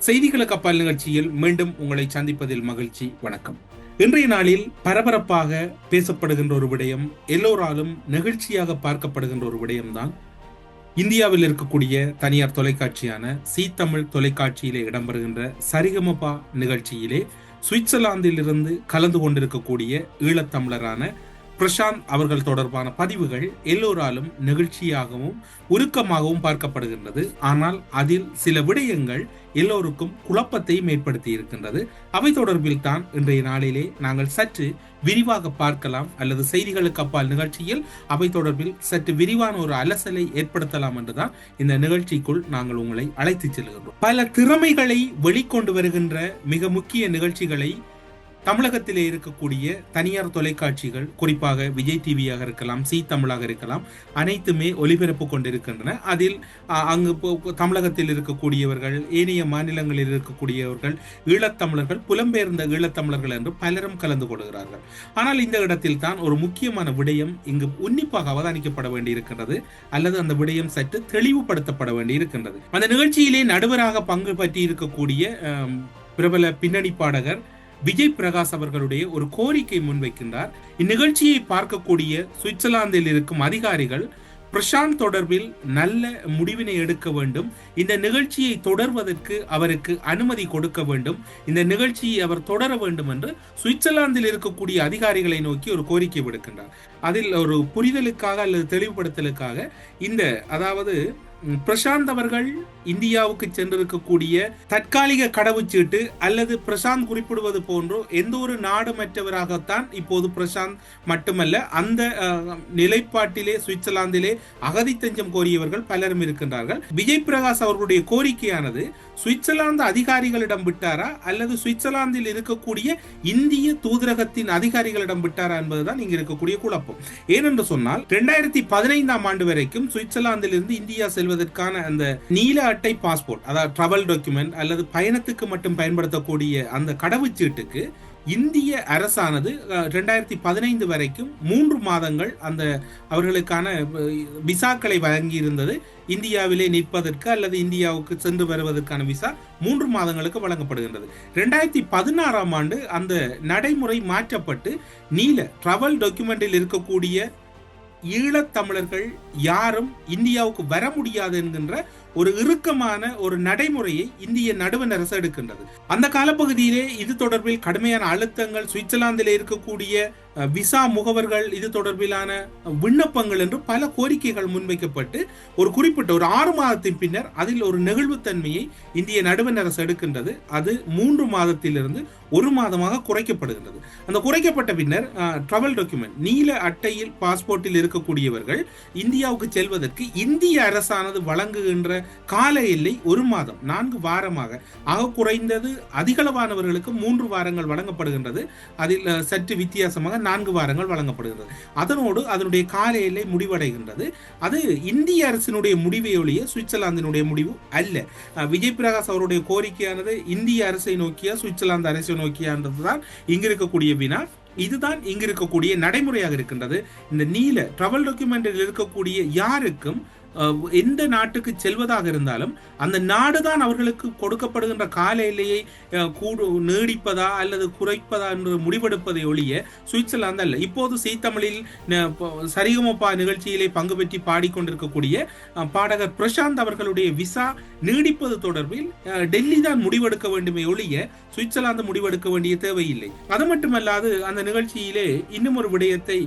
செய்திகளுக்கு அப்பால் நிகழ்ச்சியில் மீண்டும் உங்களை சந்திப்பதில் மகிழ்ச்சி. வணக்கம். இன்றைய நாளில் பரபரப்பாக பேசப்படுகின்ற ஒரு விடயம், எல்லோராலும் நெகிழ்ச்சியாக பார்க்கப்படுகின்ற ஒரு விடயம்தான் இந்தியாவில் இருக்கக்கூடிய தனியார் தொலைக்காட்சியான சி தமிழ் தொலைக்காட்சியிலே இடம்பெறுகின்ற சரிகமபா நிகழ்ச்சியிலே சுவிட்சர்லாந்தில் இருந்து கலந்து கொண்டிருக்கக்கூடிய ஈழத்தமிழரான பிரசாந்த் அவர்கள் தொடர்பான பதிவுகள் எல்லோராலும் நெகிழ்ச்சியாகவும் உருக்கமாகவும் பார்க்கப்படுகின்றது. ஆனால் அதில் சில விடயங்கள் எல்லோருக்கும் குழப்பத்தையும் ஏற்படுத்தி இருக்கின்றது. அவை தொடர்பில் தான் இன்றைய நாளிலே நாங்கள் சற்று விரிவாக பார்க்கலாம், அல்லது செய்திகளுக்கு அப்பால் நிகழ்ச்சியில் அவை தொடர்பில் சற்று விரிவான ஒரு அலசலை ஏற்படுத்தலாம் என்றுதான் இந்த நிகழ்ச்சிக்குள் நாங்கள் உங்களை அழைத்து செல்கின்றோம். பல திறமைகளை வெளிக்கொண்டு வருகின்ற மிக முக்கிய நிகழ்ச்சிகளை தமிழகத்திலே இருக்கக்கூடிய தனியார் தொலைக்காட்சிகள், குறிப்பாக விஜய் டிவியாக இருக்கலாம், சி தமிழாக இருக்கலாம், அனைத்துமே ஒளிபரப்பு கொண்டிருக்கின்றன. அதில் அங்கு தமிழகத்தில் இருக்கக்கூடியவர்கள், ஏனைய மாநிலங்களில் இருக்கக்கூடியவர்கள், ஈழத்தமிழர்கள், புலம்பெயர்ந்த ஈழத்தமிழர்கள் என்று பலரும் கலந்து கொள்கிறார்கள். ஆனால் இந்த இடத்தில் தான் ஒரு முக்கியமான விடயம் இங்கு உன்னிப்பாக அவதானிக்கப்பட வேண்டியிருக்கின்றது, அல்லது அந்த விடயம் சற்று தெளிவுபடுத்தப்பட வேண்டியிருக்கின்றது. அந்த நிகழ்ச்சியிலே நடுவராக பங்கு பற்றி இருக்கக்கூடிய பிரபல பின்னணி பாடகர் விஜய் பிரகாஷ் அவர்களுடைய ஒரு கோரிக்கை முன்வைக்கின்றார். இந்நிகழ்ச்சியை பார்க்கக்கூடிய சுவிட்சர்லாந்தில் இருக்கும் அதிகாரிகள் பிரசாந்த் தொடர்பில் நல்ல முடிவினை எடுக்க வேண்டும், இந்த நிகழ்ச்சியை தொடர்வதற்கு அவருக்கு அனுமதி கொடுக்க வேண்டும், இந்த நிகழ்ச்சியை அவர் தொடர வேண்டும் என்று சுவிட்சர்லாந்தில் இருக்கக்கூடிய அதிகாரிகளை நோக்கி ஒரு கோரிக்கை விடுக்கின்றார். அதில் ஒரு புரிதலுக்காக அல்லது தெளிவுபடுத்தலுக்காக அதாவது பிரசாந்த் அவர்கள் இந்தியாவுக்கு சென்றிருக்கக்கூடிய தற்காலிக கடவுச்சீட்டு அல்லது பிரசாந்த் குறிப்பிடுவது போன்றோ எந்த ஒரு நாடு மற்றவராகத்தான் இப்போது பிரசாந்த் மட்டுமல்ல, அந்த நிலைப்பாட்டிலே சுவிட்சர்லாந்திலே அகதி தஞ்சம் கோரியவர்கள் பலரும் இருக்கின்றார்கள். விஜய் பிரகாஷ் அவர்களுடைய கோரிக்கையானது சுவிட்சர்லாந்து அதிகாரிகளிடம் விட்டாரா அல்லது சுவிட்சர்லாந்தில் இருக்கக்கூடிய இந்திய தூதரகத்தின் அதிகாரிகளிடம் விட்டாரா என்பதுதான் இங்கு இருக்கக்கூடிய குழப்பம். ஏனென்று சொன்னால் 2015 ஆண்டு வரைக்கும் சுவிட்சர்லாந்தில் இருந்து இந்தியா செல்வதற்கான அந்த நீல அட்டை பாஸ்போர்ட், அதாவது டிராவல் டாக்குமெண்ட் அல்லது பயணத்துக்கு மட்டும் பயன்படுத்தக்கூடிய அந்த கடவுச்சீட்டுக்கு இந்திய அரசானது 2015 வரைக்கும் 3 மாதங்கள் அந்த அவர்களுக்கான விசாக்களை வழங்கி இருந்தது. இந்தியாவிலே நிற்பதற்கு அல்லது இந்தியாவுக்கு சென்று வருவதற்கான விசா 3 மாதங்களுக்கு வழங்கப்படுகின்றது. 2016 ஆண்டு அந்த நடைமுறை மாற்றப்பட்டு நீல டிராவல் டாக்குமெண்டில் இருக்கக்கூடிய ஈழத்தமிழர்கள் யாரும் இந்தியாவுக்கு வர முடியாது என்கின்ற ஒரு இறுக்கமான ஒரு நடைமுறையை இந்திய நடுவண் அரசு எடுக்கின்றது. அந்த காலப்பகுதியிலே இது தொடர்பில் கடுமையான அழுத்தங்கள், சுவிட்சர்லாந்திலே இருக்கக்கூடிய விசா முகவர்கள் இது தொடர்பிலான விண்ணப்பங்கள் என்று பல கோரிக்கைகள் முன்வைக்கப்பட்டு ஒரு குறிப்பிட்ட ஒரு 6 மாதத்தின் பின்னர் அதில் ஒரு நெகிழ்வுத்தன்மையை இந்திய நடுவண் அரசு எடுக்கின்றது. அது 3 மாதத்திலிருந்து 1 மாதமாக குறைக்கப்படுகின்றது. அந்த குறைக்கப்பட்ட பின்னர் டிராவல் டாக்குமெண்ட் நீல அட்டையில் பாஸ்போர்ட்டில் இருக்கக்கூடியவர்கள் இந்தியாவுக்கு செல்வதற்கு இந்திய அரசானது வழங்குகின்ற கால எல்லை 1 மாதம், 4 வாரமாக ஆக குறைந்தது அதிகளவானவர்களுக்கு 3 வாரங்கள் வழங்கப்படுகின்றது. அதில் சற்று வித்தியாசமாக 4 வாரங்கள் வழங்கப்படுகிறது. அதனோடு அதனுடைய கால எல்லை முடிவடைகின்றது. அது இந்திய அரசினுடைய முடிவை ஒழிய சுவிட்சர்லாந்தினுடைய முடிவு அல்ல. விஜய் பிரகாஷ் அவருடைய கோரிக்கையானது இந்திய அரசை நோக்கியா சுவிட்சர்லாந்து அரசை நோக்கியான்றதுதான் இங்கு இருக்கக்கூடிய வினா. இதுதான் இங்கு இருக்கக்கூடிய நடைமுறையாக இருக்கின்றது. இந்த நீல டிராவல் டாக்குமெண்டில் இருக்கக்கூடிய யாருக்கும் எந்த நாட்டுக்கு செல்வதாக இருந்தாலும் அந்த நாடுதான் அவர்களுக்கு கொடுக்கப்படுகின்ற கால எல்லையை நீடிப்பதா அல்லது குறைப்பதா என்று முடிவெடுப்பதை ஒழிய சுவிட்சர்லாந்து அல்ல. இப்போது சி தமிழில் சரிகமபா நிகழ்ச்சியிலே பங்கு பெற்றி பாடிக்கொண்டிருக்கக்கூடிய பாடகர் பிரசாந்த் அவர்களுடைய விசா நீடிப்பது தொடர்பில் டெல்லி தான் முடிவெடுக்க வேண்டுமே ஒழிய சுவிட்சர்லாந்து முடிவெடுக்க வேண்டிய தேவையில்லை. அது மட்டுமல்லாது அந்த நிகழ்ச்சியிலே இன்னும் ஒரு விடயத்தை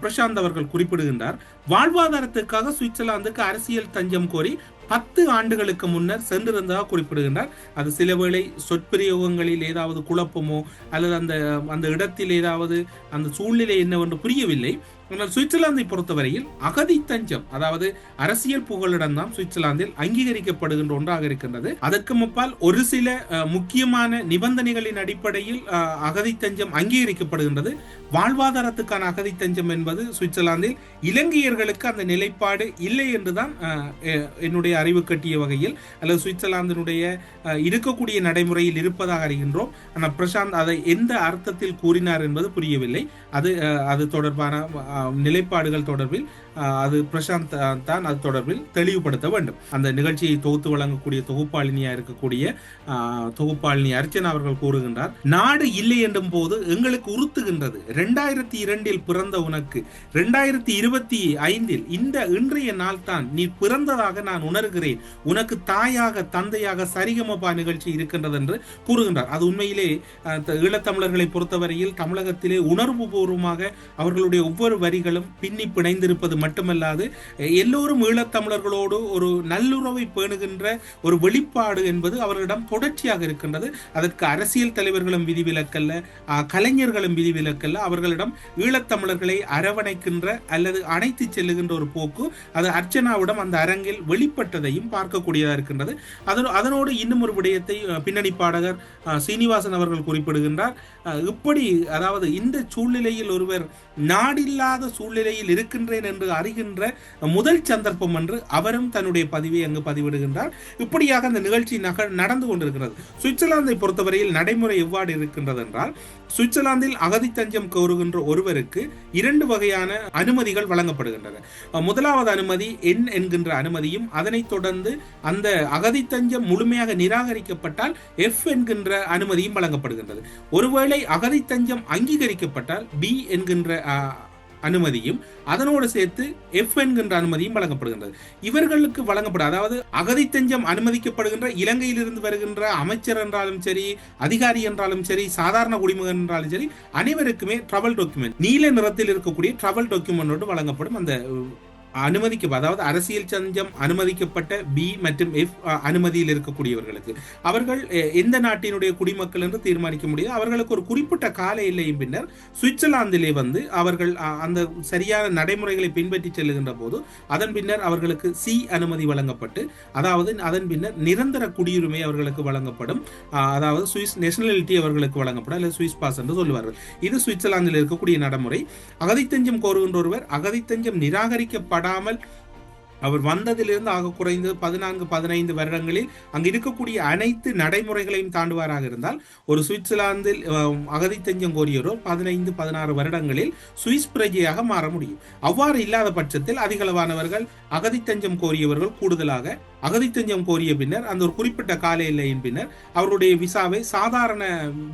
பிரசாந்த் அவர்கள் குறிப்பிடுகின்றார். வாழ்வாதாரத்துக்காக சுவிட்சர்லாந்துக்கு அரசியல் தஞ்சம் கோரி 10 ஆண்டுகளுக்கு முன்னர் சென்றிருந்ததாக குறிப்பிடுகின்றார். அது சில வேளை சொற்பிரயோகங்களில் ஏதாவது குழப்பமோ அல்லது அந்த இடத்தில் ஏதாவது அந்த சூழ்நிலை என்னவென்று புரியவில்லை. ஆனால் சுவிட்சர்லாந்தை பொறுத்தவரையில் அகதி தஞ்சம், அதாவது அரசியல் புகலிடம் தான் சுவிட்சர்லாந்தில் அங்கீகரிக்கப்படுகின்ற ஒன்றாக இருக்கின்றது. அதற்கு முன்பால் ஒரு சில முக்கியமான நிபந்தனைகளின் அடிப்படையில் அகதி தஞ்சம் அங்கீகரிக்கப்படுகின்றது. வாழ்வாதாரத்துக்கான அகதி தஞ்சம் என்பது சுவிட்சர்லாந்தில் இலங்கையர்களுக்கு அந்த நிலைப்பாடு இல்லை என்றுதான் என்னுடைய அறிவு கட்டிய வகையில் அல்லது சுவிட்சர்லாந்தினுடைய இருக்கக்கூடிய நடைமுறையில் இருப்பதாக அறிகின்றோம். ஆனால் பிரசாந்த் அதை எந்த அர்த்தத்தில் கூறினார் என்பது புரியவில்லை. அது தொடர்பான நிலைப்பாடுகள் தொடர்பில் அது பிரசாந்த் தான் அது தொடர்பில் தெளிவுபடுத்த வேண்டும். அந்த நிகழ்ச்சியை தொகுத்து வழங்கக்கூடிய தொகுப்பாளினியா இருக்கக்கூடிய தொகுப்பாளினி அர்ச்சனா அவர்கள் கூறுகின்றார், நாடு இல்லை என்றும் போது எங்களுக்கு உறுத்துகின்றது. 2002 பிறந்த உனக்கு 2025 இந்த இன்றைய நாள் தான் நீ பிறந்ததாக நான் உணர்கிறேன். உனக்கு தாயாக தந்தையாக சரிகமபா நிகழ்ச்சி இருக்கின்றது என்று கூறுகின்றார். அது உண்மையிலே ஈழத்தமிழர்களை பொறுத்தவரையில் தமிழகத்திலே உணர்வு பூர்வமாக அவர்களுடைய ஒவ்வொரு வரிகளும் பின்னி பிணைந்திருப்பது மட்டுமல்லாது எல்லோரும் ஈழத்தமிழர்களோடு ஒரு நல்லுறவை பேணுகின்ற ஒரு வெளிப்பாடு என்பது அவர்களிடம் தொடர்ச்சியாக இருக்கின்றது. அதற்கு அரசியல் தலைவர்களும் விதிவிலக்கல்ல, கலைஞர்களும் விதிவிலக்கல்ல. அவர்களிடம் ஈழத்தமிழர்களை அரவணைக்கின்ற அல்லது அணைத்து செல்லுகின்ற ஒரு போக்கு அது அர்ச்சனாவிடம் அந்த அரங்கில் வெளிப்பட்டதையும் பார்க்கக்கூடியதாக இருக்கின்றது. அதனோடு இன்னும் ஒரு விடயத்தை பின்னணி பாடகர் சீனிவாசன் அவர்கள் குறிப்பிடுகின்றார். இப்படி அதாவது இந்த சூழ்நிலையில் ஒருவர் நாடில்லாத சூழ்நிலையில் இருக்கின்றேன் என்று அறிகின்ற முதல் சந்தர்ப்பம் என்று அவரும் தன்னுடைய பதிவை அங்கு பதிவிடுகின்றார். இப்படியாக அந்த நிகழ்ச்சி நடந்து கொண்டிருக்கிறது. சுவிட்சர்லாந்தை பொறுத்தவரையில் நடைமுறை எவ்வாறு இருக்கின்றது என்றால், சுவிட்சர்லாந்தில் அகதி தஞ்சம் கோருகின்ற ஒருவருக்கு 2 வகையான அனுமதிகள் வழங்கப்படுகின்றன. முதலாவது அனுமதி என் என்கின்ற அனுமதியும், அதனைத் தொடர்ந்து அந்த அகதி தஞ்சம் முழுமையாக நிராகரிக்கப்பட்டால் எஃப் என்கின்ற அனுமதியும் வழங்கப்படுகின்றது. ஒருவேளை அகதி தஞ்சம் அங்கீகரிக்கப்பட்டால் பி என்கின்ற அனுமதியும் அதனோடு சேர்த்து எஃப் என்கின்ற அனுமதியும் வழங்கப்படுகின்றது. இவர்களுக்கு வழங்கப்பட, அதாவது அகதி தஞ்சம் அனுமதிக்கப்படுகின்ற இலங்கையிலிருந்து வருகின்ற அமைச்சர் என்றாலும் சரி, அதிகாரி என்றாலும் சரி, சாதாரண குடிமகன் என்றாலும் சரி, அனைவருக்குமே டிராவல் டாக்குமெண்ட், நீல நிறத்தில் இருக்கக்கூடிய டிராவல் டாக்குமெண்ட் வழங்கப்படும். அந்த அதாவது அரசியல் தஞ்சம் அனுமதிக்கப்பட்ட பி மற்றும் எஃப் அனுமதியில் இருக்கக்கூடியவர்களுக்கு அவர்கள் எந்த நாட்டினுடைய குடிமக்கள் என்று தீர்மானிக்க முடியாது. அவர்களுக்கு ஒரு குறிப்பிட்ட கால எல்லையின் பின்னர் சுவிட்சர்லாந்திலே அவர்கள் அந்த சரியான நடைமுறைகளை பின்பற்றி செல்லுகின்ற போது அதன் பின்னர் அவர்களுக்கு சி அனுமதி வழங்கப்பட்டு, அதாவது அதன் பின்னர் நிரந்தர குடியுரிமை அவர்களுக்கு வழங்கப்படும். அதாவது சுவிஸ் நேஷனாலிட்டி அவர்களுக்கு வழங்கப்படும், அல்லது சுவிஸ் பாஸ் என்று சொல்லுவார்கள். இது சுவிட்சர்லாந்தில் இருக்கக்கூடிய நடைமுறை. அகதி தஞ்சம் கோருகின்ற ஒருவர் அகதி தஞ்சம் நிராகரிக்கப்பட அவர் வந்ததிலிருந்து ஆக குறைந்து 14-15 வருடங்களில் அங்கு இருக்கக்கூடிய அனைத்து நடைமுறைகளையும் தாண்டுவாராக இருந்தால் ஒரு சுவிட்சர்லாந்தில் அகதி தஞ்சம் கோரியவரோ 15-16 வருடங்களில் சுவிஸ் பிரஜையாக மாற முடியும். அவ்வாறு இல்லாத பட்சத்தில் அதிகளவானவர்கள் அகதி தஞ்சம் கோரியவர்கள் கூடுதலாக அகதி தஞ்சம் கோரிய பின்னர் அந்த ஒரு குறிப்பிட்ட கால எல்லையின் பின்னர் அவருடைய விசாவை சாதாரண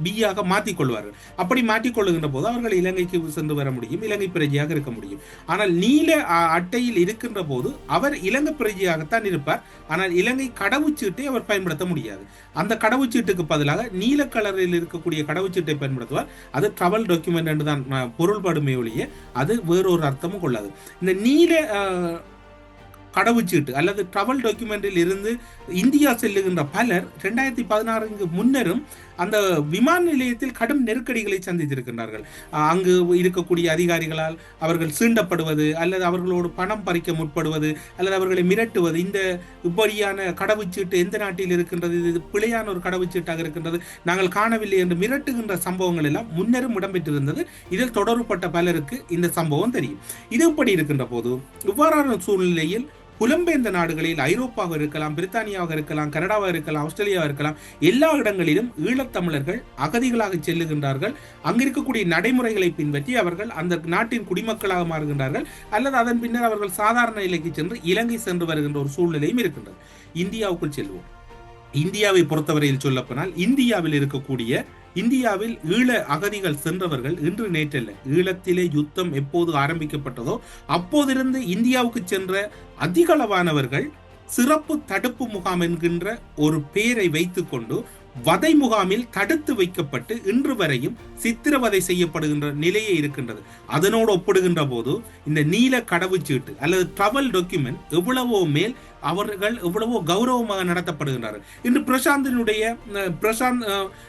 பியாக மாற்றிக்கொள்வார்கள். அப்படி மாற்றிக்கொள்ளுகின்ற போது அவர்கள் இலங்கைக்கு சென்று வர முடியும், இலங்கை பிரஜையாக இருக்க முடியும். ஆனால் நீல அட்டையில் இருக்கின்ற போது அவர் இலங்கை பிரஜையாகத்தான் இருப்பார். ஆனால் இலங்கை கடவுச்சீட்டை அவர் பயன்படுத்த முடியாது. அந்த கடவுச்சீட்டுக்கு பதிலாக நீல கலரில் இருக்கக்கூடிய கடவுச்சீட்டை பயன்படுத்துவார். அது டிராவல் டாக்குமெண்ட் என்று தான் பொருள்படுமே ஒழிய அது வேறொரு அர்த்தமும் கொள்ளாது. இந்த நீல கடவுச்சீட்டு அல்லது டிராவல் டாக்குமெண்டில் இருந்து இந்தியா செல்லுகின்ற பலர் 2016 முன்னரும் அந்த விமான நிலையத்தில் கடும் நெருக்கடிகளை சந்தித்திருக்கின்றார்கள். அங்கு இருக்கக்கூடிய அதிகாரிகளால் அவர்கள் சீண்டப்படுவது அல்லது அவர்களோடு பணம் பறிக்க முற்படுவது அல்லது அவர்களை மிரட்டுவது, இந்த இப்படியான கடவுச்சீட்டு எந்த நாட்டில் இருக்கின்றது, இது பிழையான ஒரு கடவுச்சீட்டாக இருக்கின்றது, நாங்கள் காணவில்லை என்று மிரட்டுகின்ற சம்பவங்கள் எல்லாம் முன்னரும் இடம்பெற்றிருந்தது. இதில் தொடர்புபட்ட பலருக்கு இந்த சம்பவம் தெரியும். இது இப்படி இருக்கின்ற போது இவ்வாறான சூழ்நிலையில் புலம்பெயர்ந்த நாடுகளில் ஐரோப்பாவாக இருக்கலாம், பிரித்தானியாவாக இருக்கலாம், கனடாவாக இருக்கலாம், ஆஸ்திரேலியாவாக இருக்கலாம், எல்லா இடங்களிலும் ஈழத்தமிழர்கள் அகதிகளாக செல்லுகின்றார்கள். அங்கிருக்கக்கூடிய நடைமுறைகளை பின்பற்றி அவர்கள் அந்த நாட்டின் குடிமக்களாக மாறுகின்றார்கள் அல்லது அதன் பின்னர் அவர்கள் சாதாரண நிலைக்கு சென்று இலங்கை சென்று வருகின்ற ஒரு சூழ்நிலையும் இருக்கின்றது. இந்தியாவுக்குள் செல்வோம். இந்தியாவை பொறுத்தவரையில் சொல்லப்போனால் இந்தியாவில் ஈழ அகதிகள் சென்றவர்கள் இன்று நேற்றல்ல, ஈழத்திலே யுத்தம் எப்போது ஆரம்பிக்கப்பட்டதோ அப்போதிருந்து இந்தியாவுக்கு சென்ற அதிகளவானவர்கள் சிறப்பு தடுப்பு முகாம் என்கின்ற ஒரு பெயரை வைத்துக் கொண்டு வதை முகாமில் தடுத்து வைக்கப்பட்டு இன்று வரையும் சித்திரவதை செய்யப்படுகின்ற நிலையே இருக்கின்றது. அதனோடு ஒப்பிடுகின்ற போது இந்த நீல கடவுச்சீட்டு அல்லது டிராவல் டாக்குமெண்ட் எவ்வளவோ மேல் அவர்கள் எவ்வளவோ கௌரவமாக நடத்தப்படுகின்றார்கள். இன்று பிரசாந்த்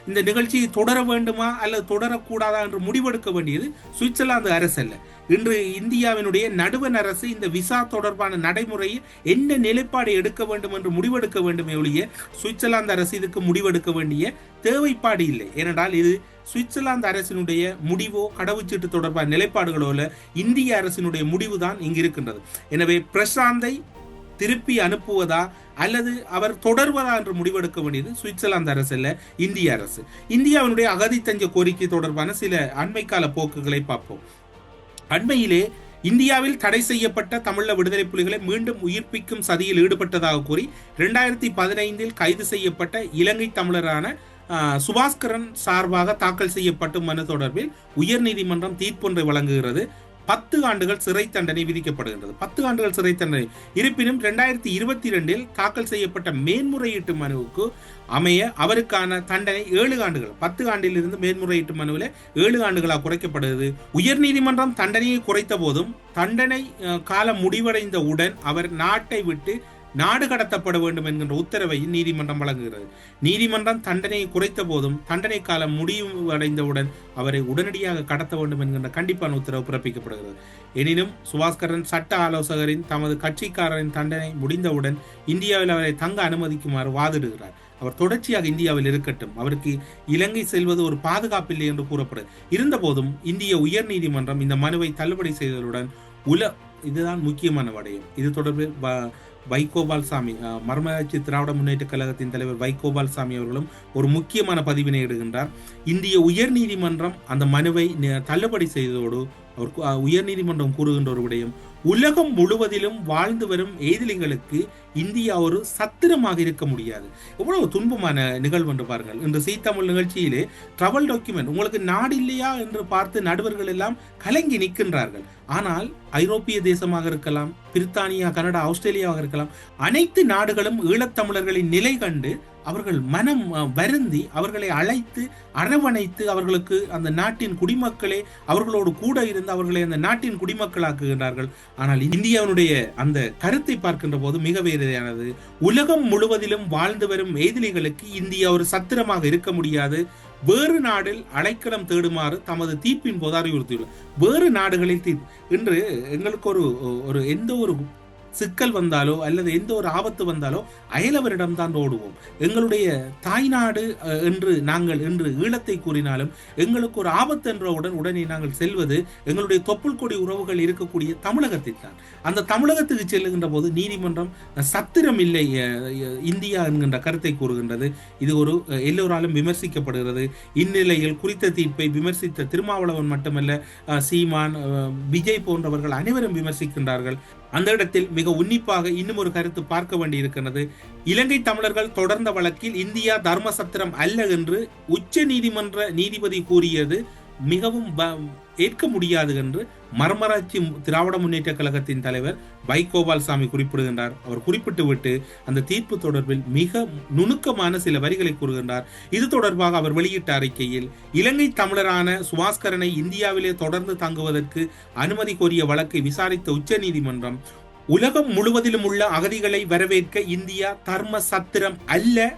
இந்த நிகழ்ச்சியை தொடர வேண்டுமா அல்லது தொடரக்கூடாதா என்று முடிவெடுக்க வேண்டியது சுவிட்சர்லாந்து அரசு அல்ல. இன்று இந்தியாவினுடைய நடுவண் அரசு இந்த விசா தொடர்பான நடைமுறையில் என்ன நிலைப்பாடு எடுக்க வேண்டும் என்று முடிவெடுக்க வேண்டுமே ஒழிய சுவிட்சர்லாந்து அரசு இதுக்கு முடிவெடுக்க வேண்டிய தேவைப்பாடு இல்லை. ஏனென்றால் இது சுவிட்சர்லாந்து அரசினுடைய முடிவோ கடவுச்சீட்டு தொடர்பான நிலைப்பாடுகளோ இந்திய அரசினுடைய முடிவுதான் இங்கு இருக்கின்றது. எனவே பிரசாந்தை திருப்பி அனுப்புவதா அல்லது அவர் தொடர்வதா என்று முடிவெடுக்க வேண்டியது சுவிட்சர்லாந்து அரசு அல்ல, இந்திய அரசு. இந்தியாவினுடைய அகதி தஞ்ச கோரிக்கை தொடர்பான சில அண்மை கால போக்குகளை பார்ப்போம். அண்மையிலே இந்தியாவில் தடை செய்யப்பட்ட தமிழீழ விடுதலை புலிகளை மீண்டும் உயிர்ப்பிக்கும் சதியில் ஈடுபட்டதாக கூறி 2015 கைது செய்யப்பட்ட இலங்கை தமிழரான சுபாஸ்கரன் சார்பாக தாக்கல் செய்யப்பட்ட மனு தொடர்பில் உயர்நீதிமன்றம் தீர்ப்பொன்றை வழங்குகிறது. 10 ஆண்டுகள் சிறை தண்டனை விதிக்கப்படுகின்றது. 10 ஆண்டுகள் சிறை தண்டனை. இருப்பினும் 2022 தாக்கல் செய்யப்பட்ட மேன்முறையீட்டு மனுவுக்கு அமைய அவருக்கான தண்டனை 7 ஆண்டுகள், 10 ஆண்டிலிருந்து மேன்முறையீட்டு மனுவில் 7 ஆண்டுகளாக குறைக்கப்படுகிறது. உயர்நீதிமன்றம் தண்டனையை குறைத்த போதும் தண்டனை காலம் முடிவடைந்தவுடன் அவர் நாட்டை விட்டு நாடு கடத்தப்பட வேண்டும் என்கின்ற உத்தரவை நீதிமன்றம் வழங்குகிறது. நீதிமன்றம் தண்டனையை குறைத்த போதும் தண்டனை காலம் முடிவடைந்தவுடன் அவரை உடனடியாக கடத்த வேண்டும் என்கின்ற கண்டிப்பான உத்தரவு பிறப்பிக்கப்படுகிறது. எனினும் சுபாஸ்கரன் சட்ட ஆலோசகரின் தமது கட்சிக்காரரின் தண்டனை முடிந்தவுடன் இந்தியாவில் அவரை தங்க அனுமதிக்குமாறு வாதிடுகிறார். அவர் தொடர்ச்சியாக இந்தியாவில் இருக்கட்டும், அவருக்கு இலங்கை செல்வது ஒரு பாதுகாப்பில்லை என்று கூறப்படுது. இருந்தபோதும் இந்திய உயர் நீதிமன்றம் இந்த மனுவை தள்ளுபடி செய்ததுடன் இதுதான் முக்கியமான விடயம். இது தொடர்பில் வைகோபால்சாமி, மர்மராட்சி திராவிட முன்னேற்ற கழகத்தின் தலைவர் வைகோபால்சாமி அவர்களும் ஒரு முக்கியமான பதிவினை இடுகின்றார். இந்திய உயர் நீதிமன்றம் அந்த மனுவை தள்ளுபடி செய்ததோடு அவர் உயர்நீதிமன்றம் கூறுகின்ற ஒரு விடயம், உலகம் முழுவதிலும் வாழ்ந்து வரும் எதிரிகளுக்கு இந்தியா ஒரு சத்திரமாக இருக்க முடியாது. எவ்வளவு துன்பமான நிகழ்வு என்று பாருங்கள். இன்று சீ தமிழ் நிகழ்ச்சியிலே டிராவல் டாக்குமெண்ட், உங்களுக்கு நாடு இல்லையா என்று பார்த்து நடுவர்கள் எல்லாம் கலங்கி நிற்கின்றார்கள். ஆனால் ஐரோப்பிய தேசமாக இருக்கலாம், பிரித்தானியா, கனடா, ஆஸ்திரேலியாவாக இருக்கலாம், அனைத்து நாடுகளும் ஈழத்தமிழர்களின் நிலை கண்டு அவர்கள் மனம் வருந்தி அவர்களை அழைத்து அரவணைத்து அவர்களுக்கு அந்த நாட்டின் குடிமக்களே அவர்களோடு கூட இருந்து அவர்களை அந்த நாட்டின் குடிமக்களாக்குகின்றார்கள். ஆனால் இந்தியாவுடைய அந்த கருத்தை பார்க்கின்ற போது மிக வேதனையானது. உலகம் முழுவதிலும் வாழ்ந்து வரும் எதிரிகளுக்கு இந்தியா ஒரு சத்திரமாக இருக்க முடியாது, வேறு நாடில் அடைக்கலம் தேடுமாறு தமது தீர்ப்பின் போது அறிவுறுத்தியுள்ளார். வேறு நாடுகளில் இன்று எங்களுக்கு ஒரு எந்த ஒரு சிக்கல் வந்தாலோ அல்லது எந்த ஒரு ஆபத்து வந்தாலோ அயலவரிடம் தான் ஓடுவோம். எங்களுடைய தாய்நாடு என்று நாங்கள் என்று ஈழத்தை கூறினாலும் எங்களுக்கு ஒரு ஆபத்து என்றவுடன் உடனே நாங்கள் செல்வது எங்களுடைய தொப்புள் கொடி உறவுகள் இருக்கக்கூடிய தமிழகத்தில் தான். அந்த தமிழகத்துக்கு செல்லுகின்ற போது நீதிமன்றம் சத்திரம் இல்லை இந்தியா என்கின்ற கருத்தை கூறுகின்றது. இது ஒரு எல்லோராலும் விமர்சிக்கப்படுகிறது. இந்நிலையில் குறித்த தீர்ப்பை விமர்சித்த திருமாவளவன் மட்டுமல்ல, சீமான், விஜய் போன்றவர்கள் அனைவரும் விமர்சிக்கின்றார்கள். அந்த இடத்தில் மிக உன்னிப்பாக இன்னும் ஒரு கருத்து பார்க்க வேண்டி இருக்கிறது. இலங்கை தமிழர்கள் தொடர்ந்த வழக்கில் இந்தியா தர்ம சத்திரம் அல்ல என்று உச்ச நீதிமன்ற நீதிபதி கூறியது மிகவும் ஏற்க முடியாது என்று மர்மராட்சி திராவிட முன்னேற்ற கழகத்தின் தலைவர் வைகோபால்சாமி குறிப்பிடுகின்றார். அவர் குறிப்பிட்டு விட்டு அந்த தீர்ப்பு தொடர்பில் மிக நுணுக்கமான சில வரிகளை கூறுகின்றார். இது தொடர்பாக அவர் வெளியிட்ட அறிக்கையில், இலங்கை தமிழரான சுபாஸ்கரனை இந்தியாவிலே தொடர்ந்து தங்குவதற்கு அனுமதி கோரிய வழக்கை விசாரித்த உச்ச நீதிமன்றம், உலகம் முழுவதிலும் உள்ள அகதிகளை வரவேற்க இந்தியா தர்ம சத்திரம் அல்ல,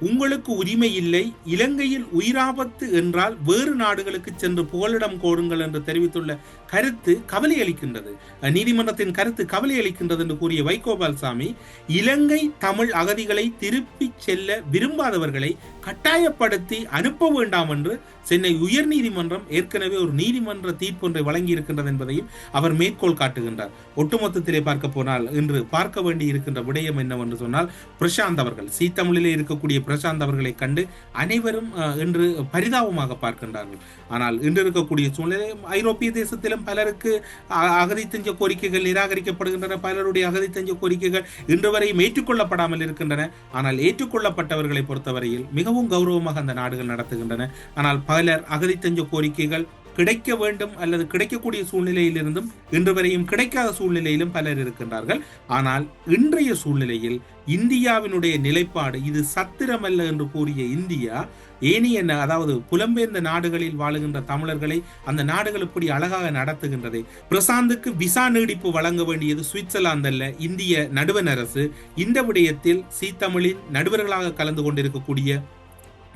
உங்களுக்கு உரிமை இல்லை, இலங்கையில் உயிராபத்து என்றால் வேறு நாடுகளுக்கு சென்று புகலிடம் கோருங்கள் என்று தெரிவித்துள்ள கருத்து கவலை அளிக்கின்றது. நீதிமன்றத்தின் கருத்து கவலை அளிக்கின்றது என்று கூறிய வைகோபால்சாமி, இலங்கை தமிழ் அகதிகளை திருப்பி செல்ல விரும்பாதவர்களை கட்டாயப்படுத்தி அனுப்ப வேண்டாம் என்று சென்னை உயர் நீதிமன்றம் ஏற்கனவே ஒரு நீதிமன்ற தீர்ப்பொன்றை வழங்கி இருக்கின்றது என்பதையும் அவர் மேற்கோள் காட்டுகின்றார். ஒட்டுமொத்தத்திலே பார்க்க போனால் இன்று பார்க்க வேண்டி இருக்கின்ற விடயம் என்னவென்று சொன்னால், பிரசாந்த் அவர்கள், சீ தமிழிலே இருக்கக்கூடிய பிரசாந்த் அவர்களை கண்டு அனைவரும் இன்று பரிதாபமாக பார்க்கின்றார்கள். ஆனால் இன்று இருக்கக்கூடிய சூழ்நிலை ஐரோப்பிய தேசத்திலும் பலருக்கு அகதி தஞ்ச கோரிக்கைகள் நிராகரிக்கப்படுகின்றன. பலருடைய அகதி தஞ்ச கோரிக்கைகள் இன்று வரையும் ஏற்றுக்கொள்ளப்படாமல் இருக்கின்றன. ஆனால் ஏற்றுக்கொள்ளப்பட்டவர்களை பொறுத்தவரையில் மிகவும் கௌரவமாக அந்த நாடுகள் நடத்துகின்றன. ஆனால் பலர் அகதி தஞ்ச கோரிக்கைகள் கிடைக்க வேண்டும் அல்லது கிடைக்கக்கூடிய சூழ்நிலையிலிருந்தும் இன்று வரையும் கிடைக்காத சூழ்நிலையிலும் பலர் இருக்கின்றார்கள். ஆனால் இன்றைய சூழ்நிலையில் இந்தியாவினுடைய நிலைப்பாடு இது சத்திரமல்ல என்று கூறிய இந்தியா ஏனைய அதாவது புலம்பெயர்ந்த நாடுகளில் வாழுகின்ற தமிழர்களை அந்த நாடுகள் இப்படி அழகாக நடத்துகின்றதை, பிரசாந்துக்கு விசா நீடிப்பு வழங்க வேண்டியது சுவிட்சர்லாந்து அல்ல, இந்திய நடுவண் அரசு. இந்த விடயத்தில் சீ தமிழின் நடுவர்களாக கலந்து கொண்டிருக்கக்கூடிய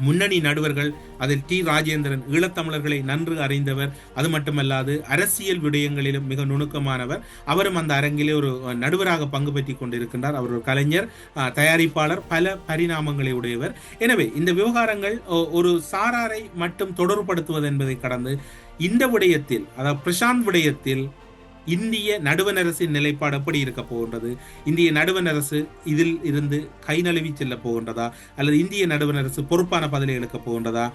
முன்னணி நடுவர்கள், அதில் டி ராஜேந்திரன் ஈழத்தமிழர்களை நன்கு அறிந்தவர், அது மட்டுமல்லாது அரசியல் விடயங்களிலும் மிக நுணுக்கமானவர். அவரும் அந்த அரங்கிலே ஒரு நடுவராக பங்கு பெற்றி கொண்டிருக்கின்றார். அவர் ஒரு கலைஞர், தயாரிப்பாளர், பல பரிணாமங்களை உடையவர். எனவே இந்த விவகாரங்கள் ஒரு சாராரை மட்டும் தொடர்புபடுத்துவது என்பதை கடந்து இந்த விடயத்தில், அதாவது பிரசாந்த் விடயத்தில் இந்திய நடுவண் அரசின் நிலைப்பாடு எப்படி இருக்க போகின்றது? இந்திய நடுவண் அரசு இதில் இருந்து கை நழுவி செல்ல போகின்றதா அல்லது இந்திய நடுவண் அரசு பொறுப்பான பதிலை எடுக்க போகின்றதா?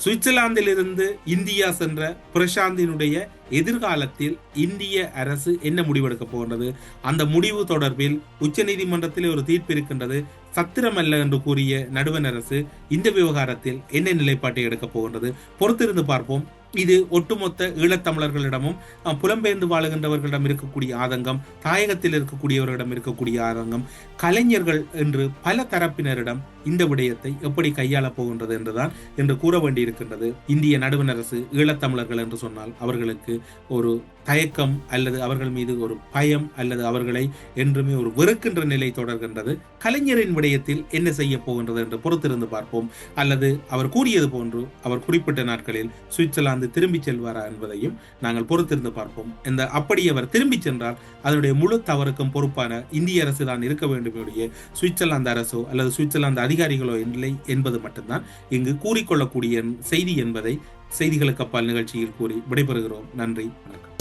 சுவிட்சர்லாந்திலிருந்து இந்தியா சென்ற பிரசாந்தினுடைய எதிர்காலத்தில் இந்திய அரசு என்ன முடிவெடுக்க போகின்றது, அந்த முடிவு தொடர்பில் உச்சநீதிமன்றத்தில் ஒரு தீர்ப்பு இருக்கின்றது, சத்திரமல்ல என்று கூறிய நடுவண் அரசு இந்த விவகாரத்தில் என்ன நிலைப்பாட்டை எடுக்கப் போகின்றது, பொறுத்திருந்து பார்ப்போம். இது ஒட்டுமொத்த ஈழத்தமிழர்களிடமும் புலம்பெயர்ந்து வாழுகின்றவர்களிடம் இருக்கக்கூடிய ஆதங்கம், தாயகத்தில் இருக்கக்கூடியவர்களிடம் இருக்கக்கூடிய ஆதங்கம், கலைஞர்கள் என்று பல தரப்பினரிடம் இந்த விடயத்தை எப்படி கையாளப் போகின்றது என்றுதான் என்று கூற வேண்டியிருக்கின்றது. இந்திய நடுவண் அரசு ஈழத்தமிழர்கள் என்று சொன்னால் அவர்களுக்கு ஒரு தயக்கம் அல்லது அவர்கள் மீது ஒரு பயம் அல்லது அவர்களை என்றுமே ஒரு வெறுக்கின்ற நிலை தொடர்கின்றது. கலைஞரின் விடயத்தில் என்ன செய்ய போகின்றது என்று பொறுத்திருந்து பார்ப்போம். அல்லது அவர் கூறியது போன்று அவர் குறிப்பிட்ட நாட்களில் சுவிட்சர்லாந்து திரும்பி செல்வாரா என்பதையும் நாங்கள் பொறுத்திருந்து பார்ப்போம். அப்படி அவர் திரும்பி சென்றால் அதனுடைய முழு தவறுக்கும் பொறுப்பான இந்திய அரசு தான் இருக்க வேண்டும். சுவிட்சர்லாந்து அரசோ அல்லது சுவிட்சர்லாந்து அதிகாரிகளோ இல்லை என்பது மட்டும்தான் இங்கு கூறிக்கொள்ளக்கூடிய செய்தி என்பதை செய்திகளுக்கு அப்பால் நிகழ்ச்சியில் கூறி விடைபெறுகிறோம். நன்றி, வணக்கம்.